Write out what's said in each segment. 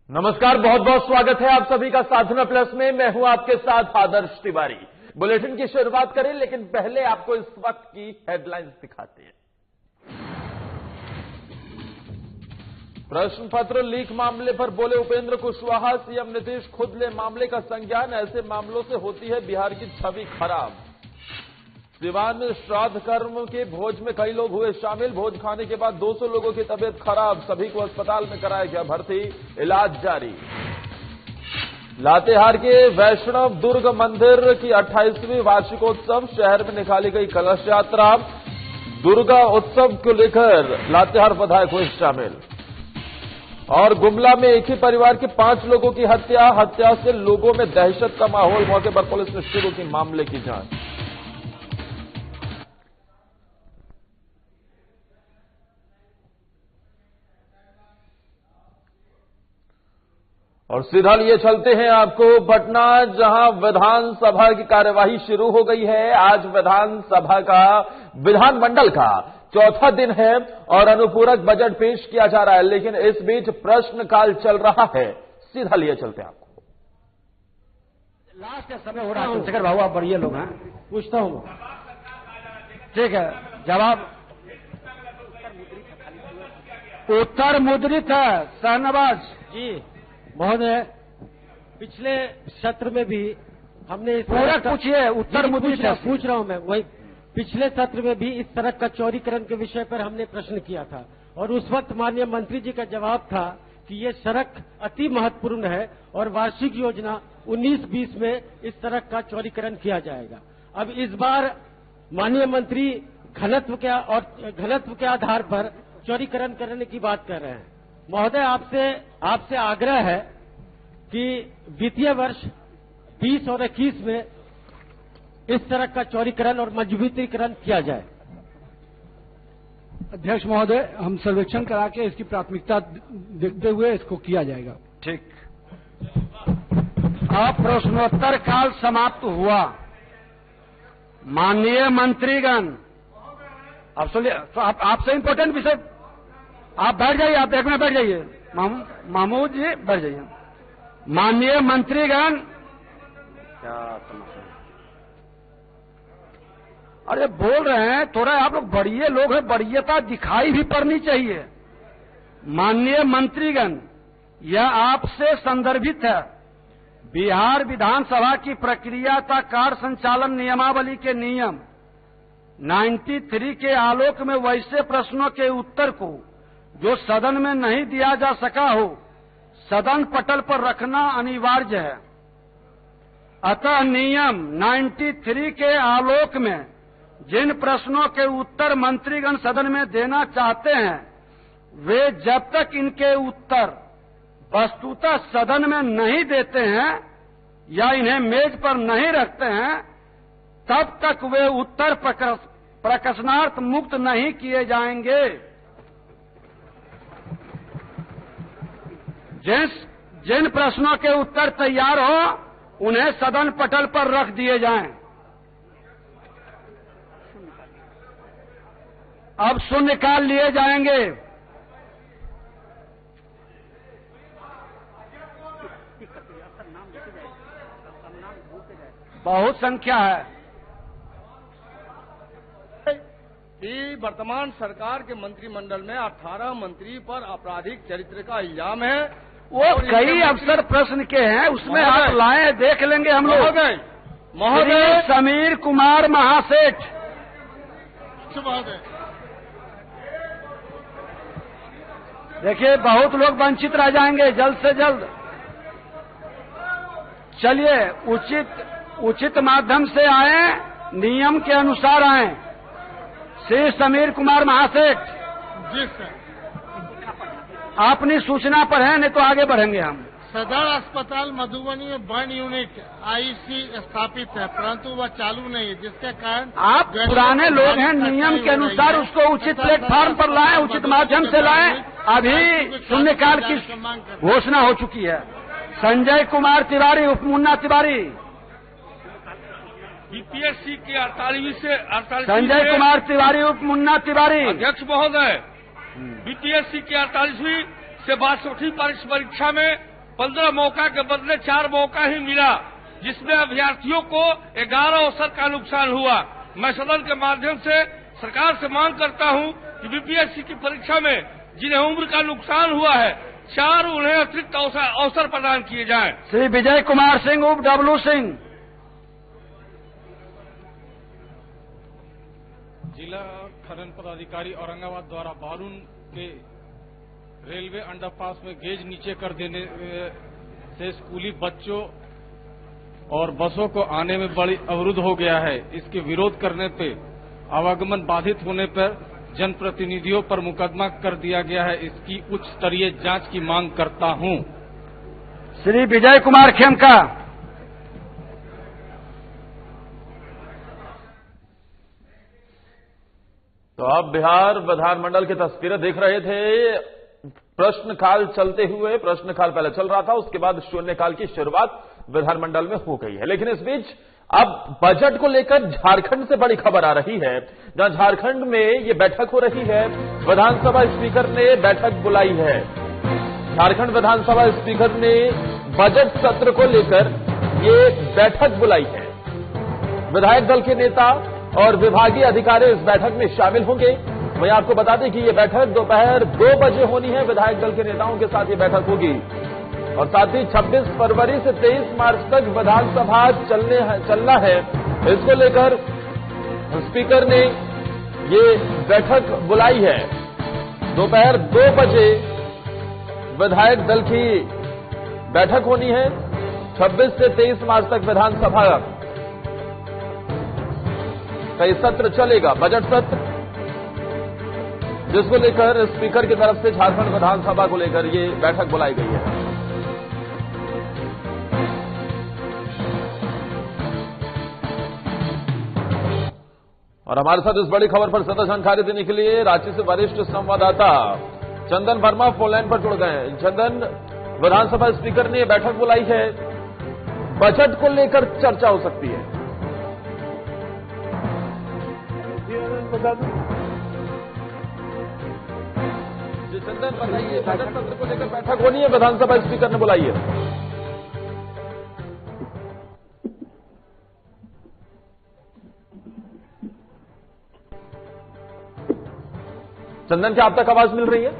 नमस्कार, बहुत बहुत स्वागत है आप सभी का साधना प्लस में। मैं हूं आपके साथ आदर्श तिवारी। बुलेटिन की शुरुआत करें, लेकिन पहले आपको इस वक्त की हेडलाइंस दिखाते हैं। प्रश्न पत्र लीक मामले पर बोले उपेंद्र कुशवाहा, सीएम नीतीश खुद ले मामले का संज्ञान। ऐसे मामलों से होती है बिहार की छवि खराब। सिवान में श्राद्ध कर्म के भोज में कई लोग हुए शामिल। भोज खाने के बाद 200 लोगों की तबीयत खराब, सभी को अस्पताल में कराया गया भर्ती, इलाज जारी। लातेहार के वैष्णव दुर्ग मंदिर की 28वीं वार्षिकोत्सव, शहर में निकाली गई कलश यात्रा। दुर्गा उत्सव को लेकर लातेहार विधायक हुए शामिल। और गुमला में एक ही परिवार के 5 लोगों की हत्या से लोगों में दहशत का माहौल। मौके पर पुलिस ने शुरू की मामले की जांच। और सीधा लिए चलते हैं आपको पटना, जहां विधानसभा की कार्यवाही शुरू हो गई है। आज विधानमंडल का चौथा दिन है और अनुपूरक बजट पेश किया जा रहा है, लेकिन इस बीच प्रश्नकाल चल रहा है। सीधा लिए चलते हैं आपको। लास्ट समय हो रहा है। चंद्रशेखर बाबू, आप बढ़िया लोग हैं, पूछता हूं। ठीक है, जवाब उत्तर मुद्रित है। शाहनवाज जी महोदय, पिछले सत्र में भी हमने पूरा पूछिए, उत्तर मुद्रित पूछ रहा हूं मैं। वही पिछले सत्र में भी इस सड़क का चौड़ीकरण के विषय पर हमने प्रश्न किया था और उस वक्त माननीय मंत्री जी का जवाब था कि ये सड़क अति महत्वपूर्ण है और वार्षिक योजना 19-20 में इस सड़क का चौड़ीकरण किया जाएगा। अब इस बार माननीय मंत्री घनत्व के आधार पर चौड़ीकरण करने की बात कर रहे हैं। महोदय, आपसे आग्रह है कि वित्तीय वर्ष 20 और 21 में इस सड़क का चौड़ीकरण और मजबूतीकरण किया जाए। अध्यक्ष महोदय, हम सर्वेक्षण करा के इसकी प्राथमिकता देखते हुए इसको किया जाएगा। ठीक। अब प्रश्नोत्तर काल समाप्त हुआ। माननीय मंत्रीगण, अब सुनिए, तो आपसे इंपॉर्टेंट विषय, आप बैठ जाइए, आप एक में बैठ जाइए। महमूद जी बैठ जाइए। माननीय मंत्रीगण, क्या समस्या? अरे बोल रहे हैं, थोड़ा आप लोग बढ़िए लोग हैं, बढ़ियता दिखाई भी पड़नी चाहिए। माननीय मंत्रीगण, यह आपसे संदर्भित है। बिहार विधानसभा की प्रक्रिया का कार्य संचालन नियमावली के नियम 93 के आलोक में वैसे प्रश्नों के उत्तर को जो सदन में नहीं दिया जा सका हो, सदन पटल पर रखना अनिवार्य है। अतः नियम 93 के आलोक में जिन प्रश्नों के उत्तर मंत्रीगण सदन में देना चाहते हैं, वे जब तक इनके उत्तर वस्तुतः सदन में नहीं देते हैं या इन्हें मेज पर नहीं रखते हैं, तब तक वे उत्तर प्रश्नार्थ मुक्त नहीं किए जाएंगे। जिन प्रश्नों के उत्तर तैयार हो, उन्हें सदन पटल पर रख दिए जाएं। अब शून्यकाल लिए जाएंगे। बहुत संख्या है कि वर्तमान सरकार के मंत्रिमंडल में 18 मंत्री पर आपराधिक चरित्र का इल्जाम है। वो कई अफसर प्रश्न के हैं, उसमें आप लाए, देख लेंगे हम लोग। महोदय समीर कुमार महासेठ, देखिए बहुत लोग वंचित रह जाएंगे, जल्द से जल्द। चलिए, उचित माध्यम से आए, नियम के अनुसार आए। श्री समीर कुमार महासेठ जी सर, अपनी सूचना पर है, नहीं तो आगे बढ़ेंगे हम। सदर अस्पताल मधुबनी में बर्न यूनिट आईसी स्थापित है, परंतु वह चालू नहीं है, जिसके कारण आप पुराने लोग हैं, नियम के अनुसार उसको उचित प्लेटफॉर्म पर लाएं, उचित माध्यम से लाएं। अभी शून्यकाल की घोषणा हो चुकी है। संजय कुमार तिवारी, उप मुन्ना तिवारी। बीपीएससी के 48 से 48 संजय कुमार तिवारी, उप मुन्ना तिवारी। अध्यक्ष महोदय, बीपीएससी की 48वीं से 62वीं परीक्षा में 15 मौका के बदले 4 मौका ही मिला, जिसमें अभ्यर्थियों को 11 अवसर का नुकसान हुआ। मैं सदन के माध्यम से सरकार से मांग करता हूं कि बीपीएससी की परीक्षा में जिन्हें उम्र का नुकसान हुआ है, 4 उन्हें अतिरिक्त अवसर प्रदान किए जाएं। श्री विजय कुमार सिंह उप डब्लू सिंह। जिला खनन पदाधिकारी औरंगाबाद द्वारा बारून के रेलवे अंडरपास में गेज नीचे कर देने से स्कूली बच्चों और बसों को आने में बड़ी अवरुद्ध हो गया है। इसके विरोध करने पे आवागमन बाधित होने पर जनप्रतिनिधियों पर मुकदमा कर दिया गया है। इसकी उच्च स्तरीय जांच की मांग करता हूं। श्री विजय कुमार खेमका। तो अब बिहार विधानमंडल की तस्वीरें देख रहे थे। प्रश्नकाल चलते हुए, प्रश्नकाल पहले चल रहा था, उसके बाद शून्यकाल की शुरुआत विधानमंडल में हो गई है। लेकिन इस बीच अब बजट को लेकर झारखंड से बड़ी खबर आ रही है, जहां झारखंड में ये बैठक हो रही है। विधानसभा स्पीकर ने बैठक बुलाई है। झारखंड विधानसभा स्पीकर ने बजट सत्र को लेकर ये बैठक बुलाई है। विधायक दल के नेता और विभागीय अधिकारी इस बैठक में शामिल होंगे। वहीं आपको बता दें कि ये बैठक दोपहर 2 बजे होनी है। विधायक दल के नेताओं के साथ ये बैठक होगी और साथ ही 26 फरवरी से 23 मार्च तक विधानसभा चलना है। इसको लेकर स्पीकर ने ये बैठक बुलाई है। दोपहर 2 बजे विधायक दल की बैठक होनी है। 26 से 23 मार्च तक विधानसभा का ये सत्र चलेगा, बजट सत्र, जिसको लेकर स्पीकर की तरफ से झारखंड विधानसभा को लेकर ये बैठक बुलाई गई है। और हमारे साथ इस बड़ी खबर पर ज्यादा जानकारी देने के लिए रांची से वरिष्ठ संवाददाता चंदन वर्मा फोन लाइन पर जुड़ गए हैं। चंदन, विधानसभा स्पीकर ने बैठक बुलाई है, बजट को लेकर चर्चा हो सकती है। बता दूं जी चंदन, बताइए, बजट सत्र को लेकर बैठक होनी है, विधानसभा स्पीकर ने बुलाई है। चंदन, क्या आप तक आवाज मिल रही है?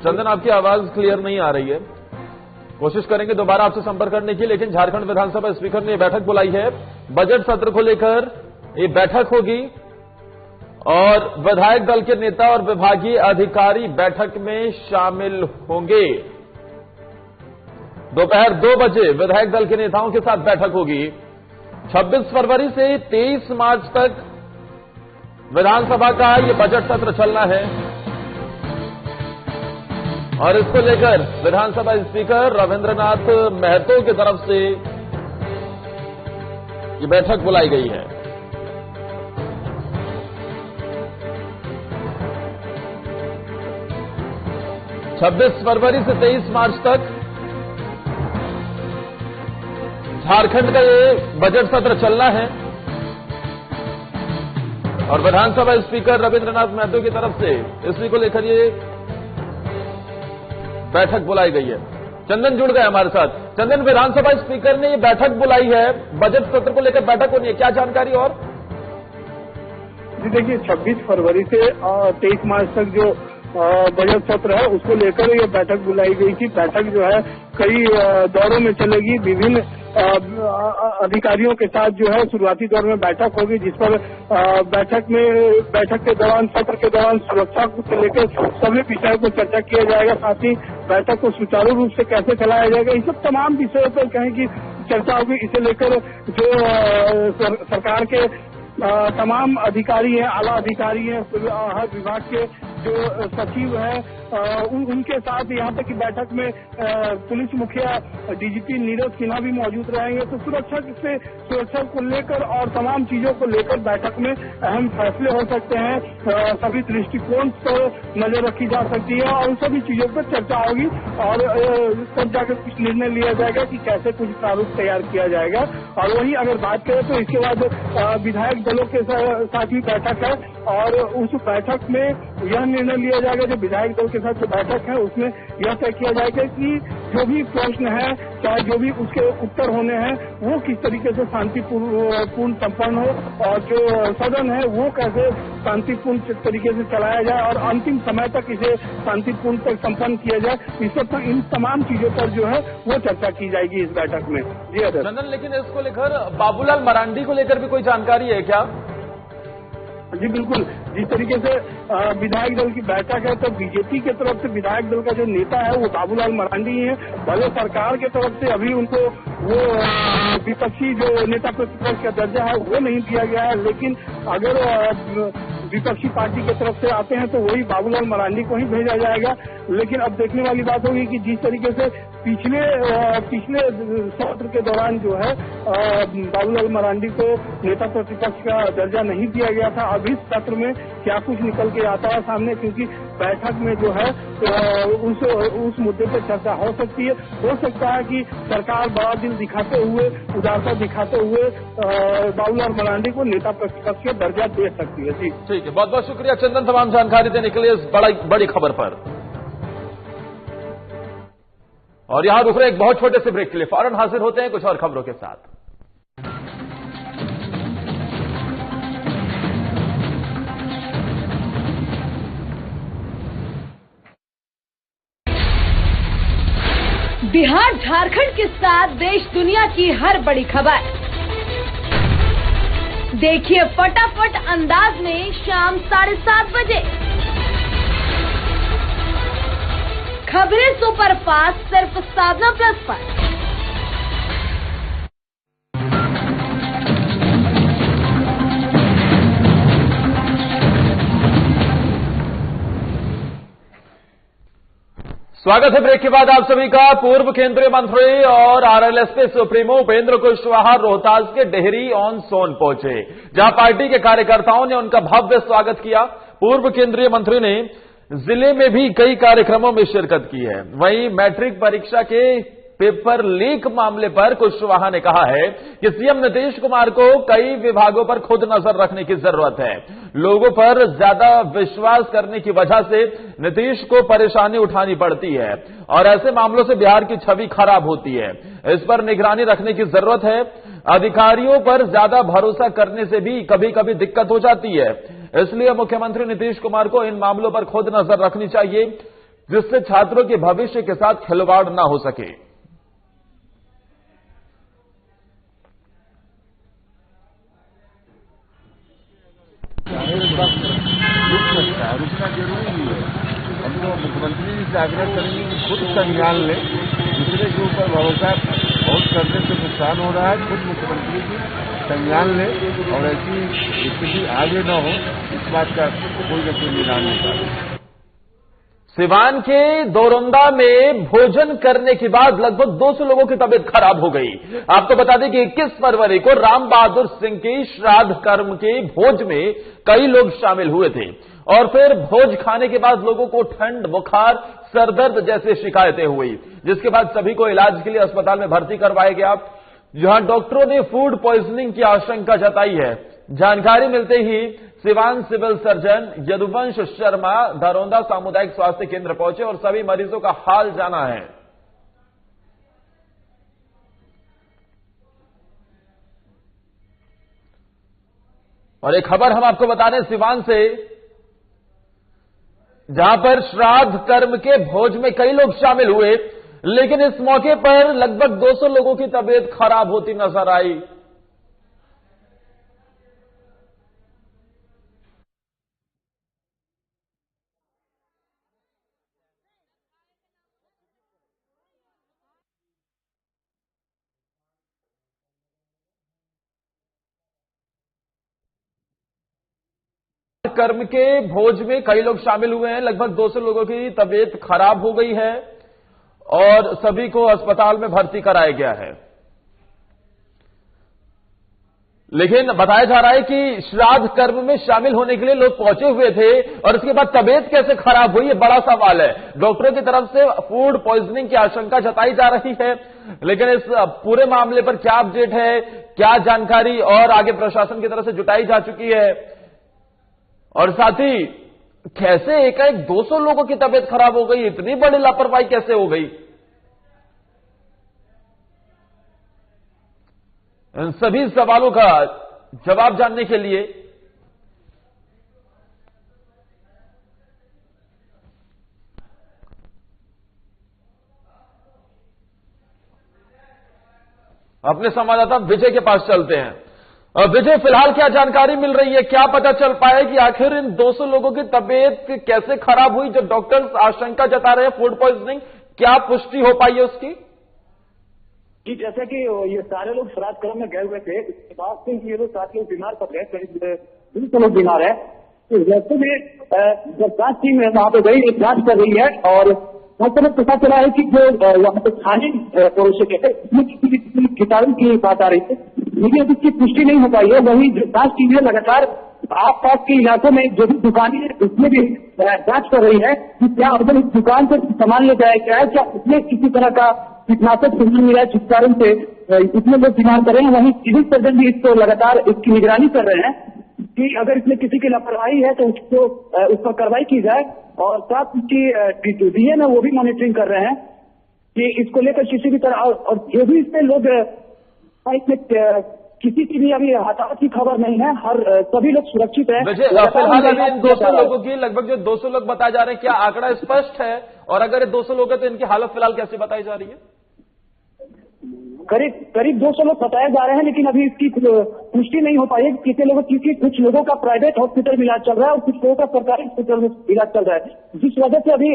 चंदन, आपकी आवाज क्लियर नहीं आ रही है। कोशिश करेंगे दोबारा आपसे संपर्क करने की, लेकिन झारखंड विधानसभा स्पीकर ने बैठक बुलाई है। बजट सत्र को लेकर ये बैठक होगी और विधायक दल के नेता और विभागीय अधिकारी बैठक में शामिल होंगे। दोपहर 2 बजे विधायक दल के नेताओं के साथ बैठक होगी। 26 फरवरी से 23 मार्च तक विधानसभा का ये बजट सत्र चलना है और इसको लेकर विधानसभा स्पीकर रविंद्रनाथ महतो की तरफ से ये बैठक बुलाई गई है। छब्बीस फरवरी से 23 मार्च तक झारखंड का ये बजट सत्र चलना है और विधानसभा स्पीकर रविंद्रनाथ महतो की तरफ से इसी को लेकर ये बैठक बुलाई गई है। चंदन जुड़ गए हमारे साथ। चंदन, विधानसभा स्पीकर ने ये बैठक बुलाई है, बजट सत्र को लेकर बैठक होनी है, क्या जानकारी? और जी देखिए, 26 फरवरी से 23 मार्च तक जो बजट सत्र है उसको लेकर ये बैठक बुलाई गई थी। बैठक जो है कई दौरों में चलेगी। विभिन्न अधिकारियों के साथ जो है शुरुआती दौर में बैठक होगी, जिस पर बैठक के दौरान, सत्र के दौरान सुरक्षा को लेकर सभी विषयों पर चर्चा किया जाएगा। साथ ही बैठक को सुचारू रूप से कैसे चलाया जाएगा, इन सब तमाम विषयों पर कहें कि चर्चा होगी। इसे लेकर जो सरकार के तमाम अधिकारी हैं, आला अधिकारी हैं, हर विभाग के जो सचिव हैं, उनके साथ यहाँ तक की बैठक में पुलिस मुखिया डीजीपी नीरज सिन्हा भी मौजूद रहेंगे। तो सुरक्षा को लेकर और तमाम चीजों को लेकर बैठक में अहम फैसले हो सकते हैं। सभी दृष्टिकोण पर नजर रखी जा सकती है और उन सभी चीजों पर चर्चा होगी और तब जाकर कुछ निर्णय लिया जाएगा कि कैसे कुछ प्रारूप तैयार किया जाएगा। और वहीं अगर बात करें तो इसके बाद विधायक दलों के साथ भी बैठक है और उस बैठक में यह निर्णय लिया जाएगा, जो विधायक दल के साथ जो बैठक है उसमें यह तय किया जाएगा कि जो भी प्रश्न है चाहे जो भी उसके उत्तर होने हैं वो किस तरीके से शांतिपूर्ण संपन्न हो और जो सदन है वो कैसे शांतिपूर्ण तरीके से चलाया जाए और अंतिम समय तक इसे शांतिपूर्ण तक संपन्न किया जाए। इस सब इन तमाम चीजों पर जो है वो चर्चा की जाएगी इस बैठक में। जी सर। चंदन, लेकिन इसको लेकर बाबूलाल मरांडी को लेकर भी कोई जानकारी है क्या? जी बिल्कुल, जिस तरीके से विधायक दल की बैठक है तो बीजेपी की तरफ से विधायक दल का जो नेता है वो बाबूलाल मरांडी ही है। भले सरकार की तरफ से अभी उनको वो विपक्षी जो नेता प्रतिपक्ष का दर्जा है वो नहीं दिया गया है, लेकिन अगर विपक्षी पार्टी की तरफ से आते हैं तो वही बाबूलाल मरांडी को ही भेजा जाएगा। लेकिन अब देखने वाली बात होगी कि जिस तरीके से पिछले सत्र के दौरान जो है बाबूलाल मरांडी को नेता प्रतिपक्ष का दर्जा नहीं दिया गया था, अब इस सत्र में क्या कुछ निकल के आता है सामने, क्योंकि बैठक में जो है उस मुद्दे पर चर्चा हो सकती है। हो सकता है कि सरकार बड़ा दिल दिखाते हुए, उदारता दिखाते हुए बाबूलाल मरांडी को नेता प्रतिपक्ष का दर्जा दे सकती है। जी ठीक है, बहुत बहुत शुक्रिया चंदन तमाम जानकारी देने के लिए इस बड़ी खबर पर। और यहां रुक रहे एक बहुत छोटे से ब्रेक के लिए, फौरन हाजिर होते हैं कुछ और खबरों के साथ। बिहार झारखंड के साथ देश दुनिया की हर बड़ी खबर देखिए फटाफट अंदाज में शाम 7:30 बजे। खबरें सुपरफास्ट सिर्फ साधना प्लस पर। स्वागत है ब्रेक के बाद आप सभी का। पूर्व केंद्रीय मंत्री और आरएलएसपी सुप्रीमो उपेंद्र कुशवाहा रोहतास के डेहरी ऑन सोन पहुंचे, जहां पार्टी के कार्यकर्ताओं ने उनका भव्य स्वागत किया। पूर्व केंद्रीय मंत्री ने जिले में भी कई कार्यक्रमों में शिरकत की है। वहीं मैट्रिक परीक्षा के पेपर लीक मामले पर कुशवाहा ने कहा है कि सीएम नीतीश कुमार को कई विभागों पर खुद नजर रखने की जरूरत है। लोगों पर ज्यादा विश्वास करने की वजह से नीतीश को परेशानी उठानी पड़ती है और ऐसे मामलों से बिहार की छवि खराब होती है। इस पर निगरानी रखने की जरूरत है। अधिकारियों पर ज्यादा भरोसा करने से भी कभी कभी दिक्कत हो जाती है। इसलिए मुख्यमंत्री नीतीश कुमार को इन मामलों पर खुद नजर रखनी चाहिए, जिससे छात्रों के भविष्य के साथ खिलवाड़ न हो सके। रुकना जरूरी है। हम तो मुख्यमंत्री जी से आग्रह करेंगे कि खुद संज्ञान ले। दूसरे के ऊपर भरोसा बहुत करने से नुकसान हो रहा है। खुद मुख्यमंत्री जी संज्ञान ले और ऐसी स्थिति आगे न हो, इस बात का कोई न कोई निदान निकाले। सिवान के दोरंदा में भोजन करने के बाद लगभग 200 लोगों की तबीयत खराब हो गई। आपको बता दें कि 21 फरवरी को राम बहादुर सिंह के श्राद्ध कर्म के भोज में कई लोग शामिल हुए थे और फिर भोज खाने के बाद लोगों को ठंड, बुखार, सरदर्द जैसे शिकायतें हुई, जिसके बाद सभी को इलाज के लिए अस्पताल में भर्ती करवाया गया, जहां डॉक्टरों ने फूड पॉइजनिंग की आशंका जताई है। जानकारी मिलते ही सिवान सिविल सर्जन यदुवंश शर्मा दरोंदा सामुदायिक स्वास्थ्य केंद्र पहुंचे और सभी मरीजों का हाल जाना है। और एक खबर हम आपको बता दें सिवान से, जहां पर श्राद्ध कर्म के भोज में कई लोग शामिल हुए, लेकिन इस मौके पर लगभग 200 लोगों की तबीयत खराब होती नजर आई। कर्म के भोज में कई लोग शामिल हुए हैं। लगभग 200 लोगों की तबीयत खराब हो गई है और सभी को अस्पताल में भर्ती कराया गया है। लेकिन बताया जा रहा है कि श्राद्ध कर्म में शामिल होने के लिए लोग पहुंचे हुए थे और इसके बाद तबीयत कैसे खराब हुई, ये बड़ा सवाल है। डॉक्टरों की तरफ से फूड पॉइजनिंग की आशंका जताई जा रही है, लेकिन इस पूरे मामले पर क्या अपडेट है, क्या जानकारी और आगे प्रशासन की तरफ से जुटाई जा चुकी है, और साथ ही कैसे एकाएक 200 लोगों की तबीयत खराब हो गई, इतनी बड़ी लापरवाही कैसे हो गई, इन सभी सवालों का जवाब जानने के लिए अपने संवाददाता विजय के पास चलते हैं। विजय, फिलहाल क्या जानकारी मिल रही है, क्या पता चल पाया कि आखिर इन 200 लोगों की तबीयत कैसे खराब हुई, जो डॉक्टर्स आशंका जता रहे हैं फूड पॉइजनिंग, क्या पुष्टि हो पाई है उसकी? कि जैसा कि ये सारे लोग श्राद्ध कर्म में गए हुए थे, इसके बाद से ये लोग 7 लोग बीमार पड़ गए, करीब 200 लोग बीमार है। तो वैसे में जब जांच टीम वहां पे गई, जांच कर रही है और मतलब पता चला है कि जो वहां पे खाने परोसे गए थे उसमें किसी कीटाणु की बात आ रही थी, लेकिन अभी इसकी पुष्टि नहीं हो पाई है। वही जो जांच टीम है लगातार आसपास के इलाकों में जो भी दुकानें हैं उसमें भी जांच कर रही है कि क्या अगर इस दुकान से सामान ले जाया गया है, क्या उसमें किसी तरह का कीटनाशक सामान मिला है जिस कारण से इतने लोग बीमार कर रहे हैं। वहीं सिविल सर्जन भी इसको लगातार इसकी निगरानी कर रहे हैं कि अगर इसमें किसी की लापरवाही है तो उसको उस पर कार्रवाई की जाए, और साथ उसकी डीएम है वो भी मॉनिटरिंग कर रहे हैं कि इसको लेकर किसी भी तरह, और जो भी इसमें लोग किसी की भी अभी हताहत की खबर नहीं है, सभी लोग सुरक्षित है। फिलहाल अभी इन 200 लोगों की लगभग जो 200 लोग बताए जा रहे हैं, क्या आंकड़ा स्पष्ट है, और अगर ये 200 लोग हैं तो इनकी हालत फिलहाल कैसे बताई जा रही है? करीब 200 लोग बताए जा रहे हैं, लेकिन अभी इसकी पुष्टि नहीं हो पाई है कितने लोगों, क्योंकि कुछ लोगों का प्राइवेट हॉस्पिटल में इलाज चल रहा है और कुछ लोगों का सरकारी हॉस्पिटल में इलाज चल रहा है, जिस वजह से अभी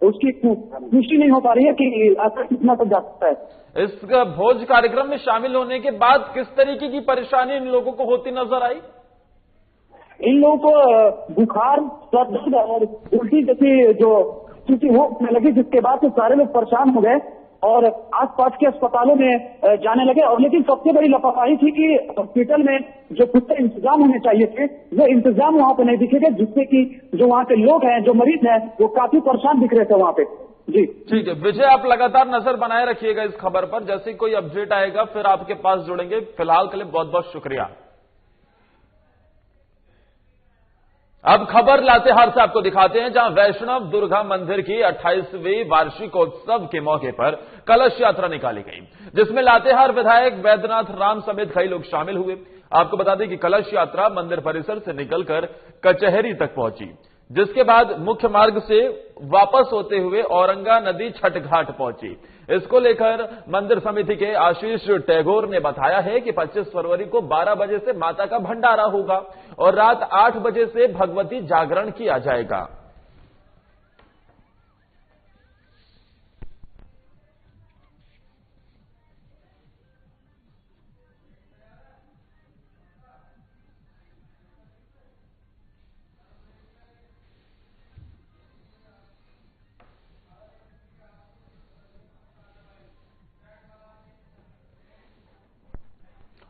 उसकी पुष्टि नहीं हो पा रही है कि आखिर कितना तक जा सकता है। इस भोज कार्यक्रम में शामिल होने के बाद किस तरीके की परेशानी इन लोगों को होती नजर आई? इन लोगों को बुखार, सर दर्द और उल्टी जैसी जो स्थिति होने लगी, जिसके बाद से सारे लोग परेशान हो गए और आसपास के अस्पतालों में जाने लगे। और लेकिन सबसे बड़ी लापरवाही थी कि हॉस्पिटल में जो कुछ इंतजाम होने चाहिए थे वो इंतजाम वहां पे नहीं दिखे थे, जिससे कि जो वहां के लोग हैं, जो मरीज हैं, वो काफी परेशान दिख रहे थे वहां पे। जी ठीक है विजय, आप लगातार नजर बनाए रखिएगा इस खबर पर, जैसे कोई अपडेट आएगा फिर आपके पास जुड़ेंगे। फिलहाल के लिए बहुत बहुत शुक्रिया। अब खबर लातेहार से आपको दिखाते हैं, जहां वैष्णव दुर्गा मंदिर की 28वीं वार्षिकोत्सव के मौके पर कलश यात्रा निकाली गई, जिसमें लातेहार विधायक वैद्यनाथ राम समेत कई लोग शामिल हुए। आपको बता दें कि कलश यात्रा मंदिर परिसर से निकलकर कचहरी तक पहुंची, जिसके बाद मुख्य मार्ग से वापस होते हुए औरंगा नदी छठ घाट पहुंची। इसको लेकर मंदिर समिति के आशीष टैगोर ने बताया है कि 25 फरवरी को 12 बजे से माता का भंडारा होगा और रात 8 बजे से भगवती जागरण किया जाएगा।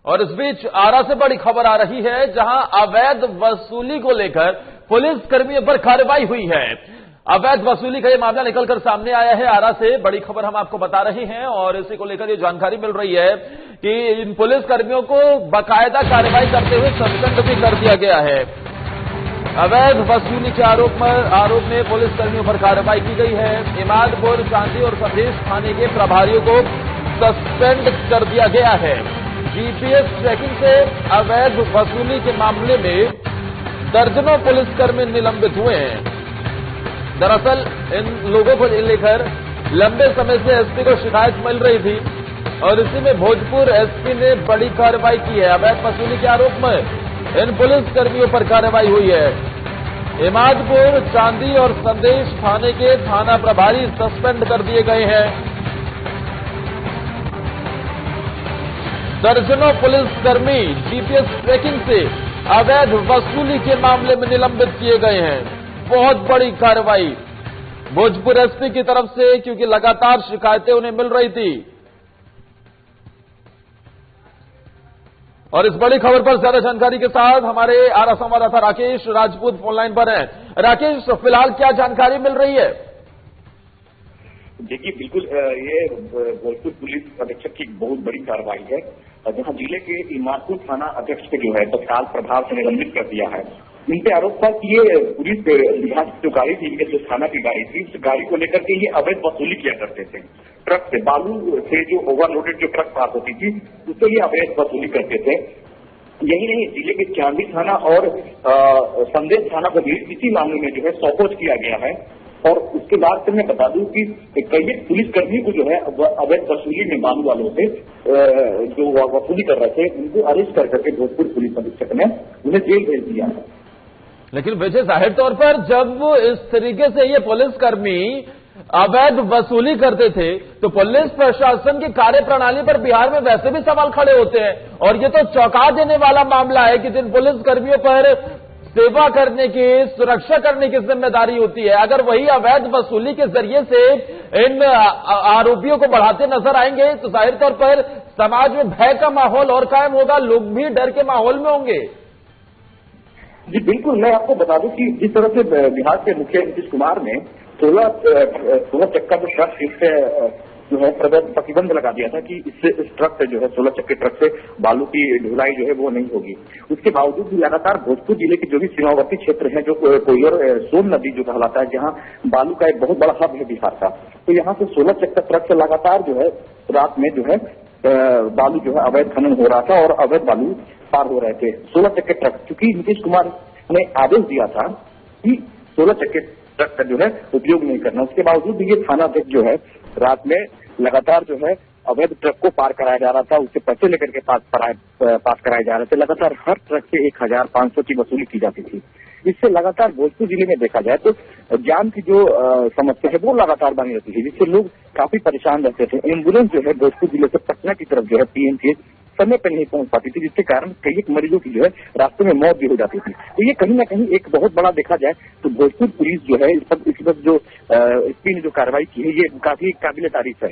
और इस बीच आरा से बड़ी खबर आ रही है, जहां अवैध वसूली को लेकर पुलिस कर्मियों पर कार्रवाई हुई है। अवैध वसूली का यह मामला निकलकर सामने आया है। आरा से बड़ी खबर हम आपको बता रहे हैं और इसी को लेकर ये जानकारी मिल रही है कि इन पुलिस कर्मियों को बाकायदा कार्रवाई करते हुए सस्पेंड भी कर दिया गया है। अवैध वसूली के आरोप में पुलिस कर्मियों पर कार्रवाई की गई है। इमादपुर, चांदी और संदेश थाने के प्रभारियों को सस्पेंड कर दिया गया है। जीपीएस ट्रैकिंग से अवैध वसूली के मामले में दर्जनों पुलिसकर्मी निलंबित हुए हैं। दरअसल इन लोगों को लेकर लंबे समय से एसपी को शिकायत मिल रही थी और इसी में भोजपुर एसपी ने बड़ी कार्रवाई की है। अवैध वसूली के आरोप में इन पुलिसकर्मियों पर कार्रवाई हुई है। इमादपुर, चांदी और संदेश थाने के थाना प्रभारी सस्पेंड कर दिए गए हैं। दर्जनों पुलिसकर्मी जीपीएस ट्रैकिंग से अवैध वसूली के मामले में निलंबित किए गए हैं। बहुत बड़ी कार्रवाई भोजपुर एसपी की तरफ से, क्योंकि लगातार शिकायतें उन्हें मिल रही थी। और इस बड़ी खबर पर ज्यादा जानकारी के साथ हमारे आरा संवाददाता राकेश राजपूत फोनलाइन पर हैं। राकेश, फिलहाल क्या जानकारी मिल रही है? देखिए, बिल्कुल ये भोजपुर पुलिस अधीक्षक की बहुत बड़ी कार्रवाई है, जहां जिले के इमारपुर थाना अध्यक्ष को जो है तत्काल प्रभाव से निलंबित कर दिया है। इनके आरोप था कि ये पुलिस विभाग की जो गाड़ी थी, इनके जो थाना की गाड़ी थी, उस गाड़ी को लेकर के ये अवैध वसूली किया करते थे। ट्रक से, बालू से जो ओवरलोडेड जो ट्रक पास होती थी, उससे ये अवैध वसूली करते थे। यही नहीं, जिले के चांदी थाना और संदेश थाना को भी इसी मामले में जो है सौकोच किया गया है। और उसके बाद से मैं बता दूं कि कई पुलिसकर्मी को जो है अवैध वसूली में बालू वालों से जो वसूली कर रहे थे, उनको अरेस्ट कर करके भोजपुर पुलिस अधीक्षक ने उन्हें जेल भेज दिया है। लेकिन वैसे जाहिर तौर पर जब इस तरीके से ये पुलिसकर्मी अवैध वसूली करते थे तो पुलिस प्रशासन की कार्यप्रणाली पर बिहार में वैसे भी सवाल खड़े होते हैं। और ये तो चौंका देने वाला मामला है कि जिन पुलिसकर्मियों पर सेवा करने की, सुरक्षा करने की जिम्मेदारी होती है, अगर वही अवैध वसूली के जरिए से इन आरोपियों को बढ़ाते नजर आएंगे तो जाहिर तौर पर समाज में भय का माहौल और कायम होगा, लोग भी डर के माहौल में होंगे। जी बिल्कुल, मैं आपको बता दूं कि जिस तरह से बिहार के मुखिया नीतीश कुमार ने 16 चक्का जो ट्रक, इससे जो है प्रतिबंध लगा दिया था कि इससे इस ट्रक से जो है 16 चक्के ट्रक से बालू की ढुलाई जो है वो नहीं होगी। उसके बावजूद भी लगातार भोजपुर जिले के जो भी सीमावर्ती क्षेत्र है, जो कोयलर सोन नदी जो कहलाता है, जहां बालू का एक बहुत बड़ा हब है बिहार का, तो यहाँ से 16 चक्का ट्रक से लगातार जो है रात में जो है बालू जो है अवैध खनन हो रहा था और अवैध बालू पार हो रहे थे 16 चक्के ट्रक। क्योंकि नीतीश कुमार ने आदेश दिया था कि 16 चक्के ट्रक का जो है उपयोग नहीं करना, उसके बावजूद भी ये थाना अध्यक्ष जो है रात में लगातार जो है अवैध ट्रक को पार कराया जा रहा था, उससे पैसे लेकर के पास कराए जा रहे थे। लगातार हर ट्रक से 1500 की वसूली की जाती थी। इससे लगातार भोजपुर जिले में देखा जाए तो जाम की जो समस्या है वो लगातार बनी रहती थी, जिससे लोग काफी परेशान रहते थे। एम्बुलेंस जो है भोजपुर जिले से पटना की तरफ जो है PMC समय पर नहीं पहुंच पाती थी, जिसके कारण कई मरीजों की जो है रास्ते में मौत भी हो जाती थी। तो ये कहीं ना कहीं एक बहुत बड़ा देखा जाए तो भोजपुर पुलिस जो है इस पर जो एसपी ने जो कार्रवाई की है, ये काफी काबिल तारीफ है।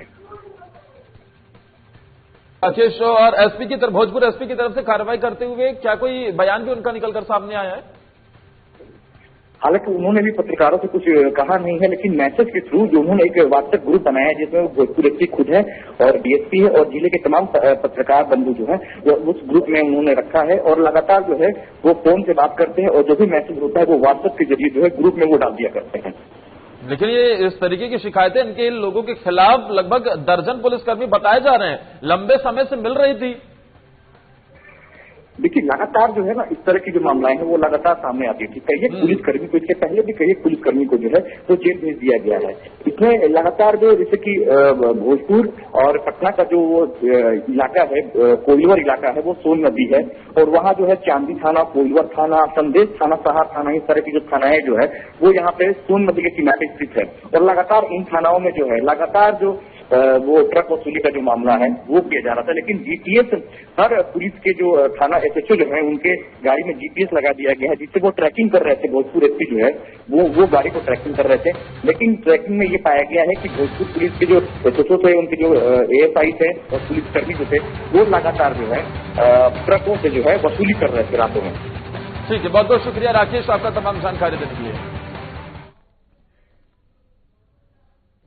राकेश, और एसपी की तरफ, भोजपुर एसपी की तरफ से कार्रवाई करते हुए क्या कोई बयान भी उनका निकलकर सामने आया है? हालांकि उन्होंने भी पत्रकारों से कुछ कहा नहीं है, लेकिन मैसेज के थ्रू जो उन्होंने एक व्हाट्सएप ग्रुप बनाया है जिसमें भोजपुर एसपी खुद है और डीएसपी है और जिले के तमाम पत्रकार बंधु जो है वो उस ग्रुप में उन्होंने रखा है और लगातार जो है वो फोन से बात करते हैं और जो भी मैसेज होता है वो व्हाट्सएप के जरिए जो है ग्रुप में वो डाल दिया करते हैं। लेकिन ये इस तरीके की शिकायतें इनके लोगों के खिलाफ लगभग दर्जन पुलिसकर्मी बताए जा रहे हैं, लंबे समय से मिल रही थी। देखिए, लगातार जो है ना इस तरह की जो मामलाएं हैं वो लगातार सामने आती थी। कई एक पुलिसकर्मी को, इसके पहले भी कई एक पुलिसकर्मी को जो है वो जेल भेज दिया गया है। इसमें लगातार जो जैसे कि भोजपुर और पटना का जो इलाका है, कोइलवर इलाका है, वो सोन नदी है और वहाँ जो है चांदी थाना, कोइलवर थाना, संदेश थाना, सहार थाना, इस तरह की जो थानाएं जो है वो यहाँ पे सोन नदी के किनारे स्थित है। और लगातार इन थानाओं में जो है लगातार जो वो ट्रक वसूली का जो मामला है वो किया जा रहा था। लेकिन जीपीएस हर पुलिस के जो थाना एसएचओ जो है उनके गाड़ी में जीपीएस लगा दिया गया है, जिससे वो ट्रैकिंग कर रहे थे। भोजपुर एसपी जो है वो गाड़ी को ट्रैकिंग कर रहे थे, लेकिन ट्रैकिंग में ये पाया गया है कि भोजपुर पुलिस के जो एसएचओ थे, उनके जो एएसआई थे और पुलिसकर्मी जो थे वो लगातार जो है ट्रकों से जो है वसूली कर रहे थे रातों में। ठीक है, बहुत बहुत शुक्रिया राकेश, आपका तमाम जानकारी देने के लिए।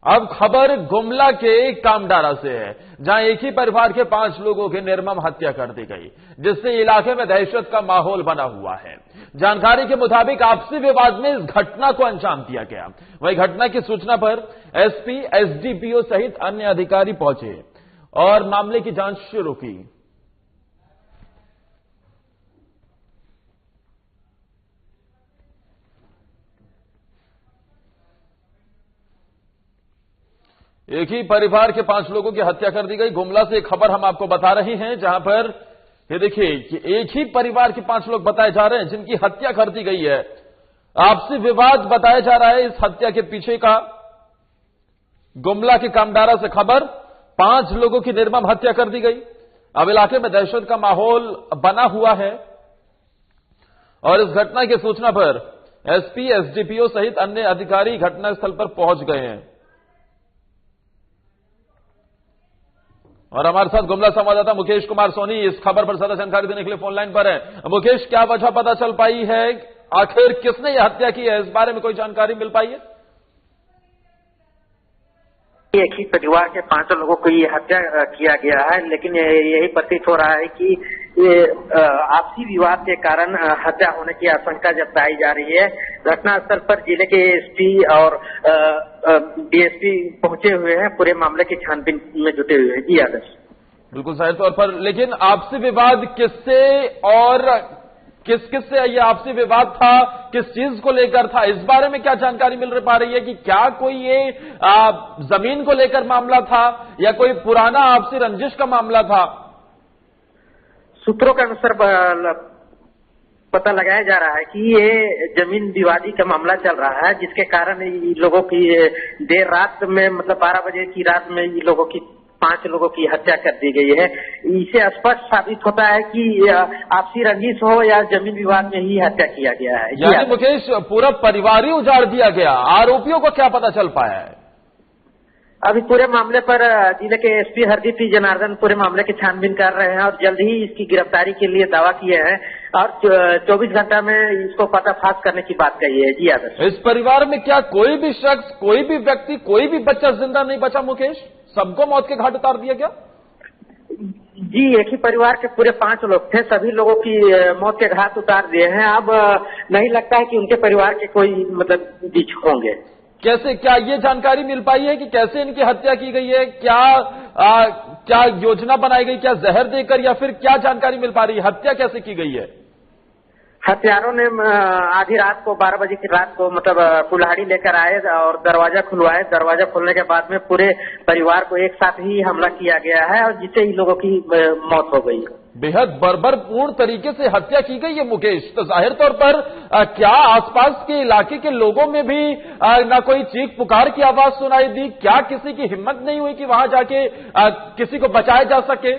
अब खबर गुमला के कामडारा से है, जहां एक ही परिवार के 5 लोगों की निर्मम हत्या कर दी गई, जिससे इलाके में दहशत का माहौल बना हुआ है। जानकारी के मुताबिक आपसी विवाद में इस घटना को अंजाम दिया गया। वही घटना की सूचना पर एसपी, एसडीपीओ सहित अन्य अधिकारी पहुंचे और मामले की जांच शुरू की। एक ही परिवार के 5 लोगों की हत्या कर दी गई। गुमला से एक खबर हम आपको बता रहे हैं, जहां पर ये देखिए कि एक ही परिवार के 5 लोग बताए जा रहे हैं जिनकी हत्या कर दी गई है। आपसी विवाद बताया जा रहा है इस हत्या के पीछे का। गुमला के कामडारा से खबर, 5 लोगों की निर्मम हत्या कर दी गई। अब इलाके में दहशत का माहौल बना हुआ है। और इस घटना की सूचना पर एसपी, एसडीपीओ सहित अन्य अधिकारी घटनास्थल पर पहुंच गए हैं। और हमारे साथ गुमला संवाददाता मुकेश कुमार सोनी इस खबर पर ज्यादा जानकारी देने के लिए फोन लाइन पर है। मुकेश, क्या वजह पता चल पाई है? आखिर किसने यह हत्या की है, इस बारे में कोई जानकारी मिल पाई है? एक ही परिवार के 5 लोगों को ये हत्या किया गया है, लेकिन यही प्रतीत हो रहा है कि ये आपसी विवाद के कारण हत्या होने की आशंका जताई जा रही है। घटनास्थल पर जिले के एसपी और डीएसपी पहुंचे हुए हैं, पूरे मामले की छानबीन में जुटे हुए हैं। जी आदर्श, बिल्कुल सही तौर पर। लेकिन आपसी विवाद किससे और किस से ये आपसी विवाद था, किस चीज को लेकर था, इस बारे में क्या जानकारी मिल पा रही है कि क्या कोई ये जमीन को लेकर मामला था या कोई पुराना आपसी रंजिश का मामला था? सूत्रों के अनुसार पता लगाया जा रहा है कि ये जमीन विवादी का मामला चल रहा है, जिसके कारण लोगों की देर रात में, मतलब 12 बजे की रात में लोगों की 5 लोगों की हत्या कर दी गई है। इसे स्पष्ट साबित होता है कि आपसी रंजिश हो या जमीन विवाद में ही हत्या किया गया है। यानी मुकेश, पूरा परिवार ही उजाड़ दिया गया। आरोपियों को क्या पता चल पाया है? अभी पूरे मामले पर जिले के एसपी हरदीप जनार्दन पूरे मामले की छानबीन कर रहे हैं और जल्द ही इसकी गिरफ्तारी के लिए दावा किए हैं और 24 घंटा में इसको पर्दाफाश करने की बात कही है। जी आदर्श, इस परिवार में क्या कोई भी शख्स, कोई भी व्यक्ति, कोई भी बच्चा जिंदा नहीं बचा मुकेश? सबको मौत के घाट उतार दिया गया? जी, एक ही परिवार के पूरे 5 लोग थे, सभी लोगों की मौत के घाट उतार दिए हैं। अब नहीं लगता है कि उनके परिवार के कोई मतलब बीच होंगे। कैसे, क्या ये जानकारी मिल पाई है कि कैसे इनकी हत्या की गई है? क्या योजना बनाई गई, क्या जहर देकर, या फिर क्या जानकारी मिल पा रही है? हत्या कैसे की गई है? हत्यारों ने आधी रात को 12 बजे की रात को मतलब कुल्हाड़ी लेकर आए और दरवाजा खुलवाए। दरवाजा खुलने के बाद में पूरे परिवार को एक साथ ही हमला किया गया है और जिससे ही लोगों की मौत हो गई। बेहद बर्बरपूर्ण तरीके से हत्या की गई है मुकेश। तो जाहिर तौर पर क्या आसपास के इलाके के लोगों में भी ना कोई चीख पुकार की आवाज सुनाई दी? क्या किसी की हिम्मत नहीं हुई कि वहां जाके किसी को बचाया जा सके?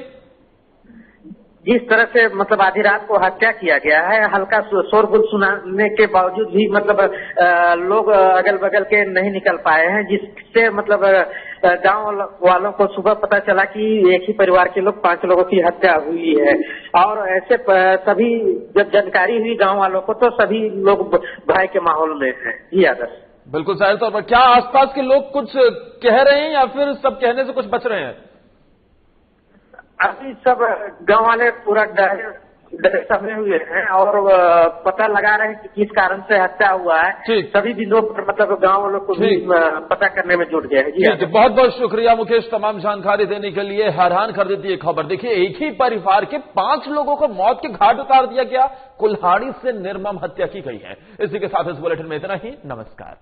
जिस तरह से मतलब आधी रात को हत्या किया गया है, हल्का शोरगुल सुनाने के बावजूद भी मतलब लोग अगल बगल के नहीं निकल पाए हैं, जिससे मतलब गांव वालों को सुबह पता चला कि एक ही परिवार के लोग 5 लोगों की हत्या हुई है। और ऐसे सभी जब जानकारी हुई गांव वालों को तो सभी लोग भय के माहौल में हैं। जी आदर्श, बिल्कुल सही तौर पर। क्या आसपास के लोग कुछ कह रहे हैं या फिर सब कहने से कुछ बच रहे हैं? अभी सब गांव वाले पूरा डरे समे हुए हैं और पता लगा रहे हैं कि किस कारण से हत्या हुआ है। सभी बिंदुओं पर मतलब गांव वालों को भी पता करने में जुट गए हैं। जी, बहुत बहुत शुक्रिया मुकेश, तमाम जानकारी देने के लिए। हैरान कर देती है खबर। देखिए, एक ही परिवार के 5 लोगों को मौत के घाट उतार दिया गया, कुल्हाड़ी से निर्मम हत्या की गई है। इसी के साथ इस बुलेटिन में इतना ही। नमस्कार।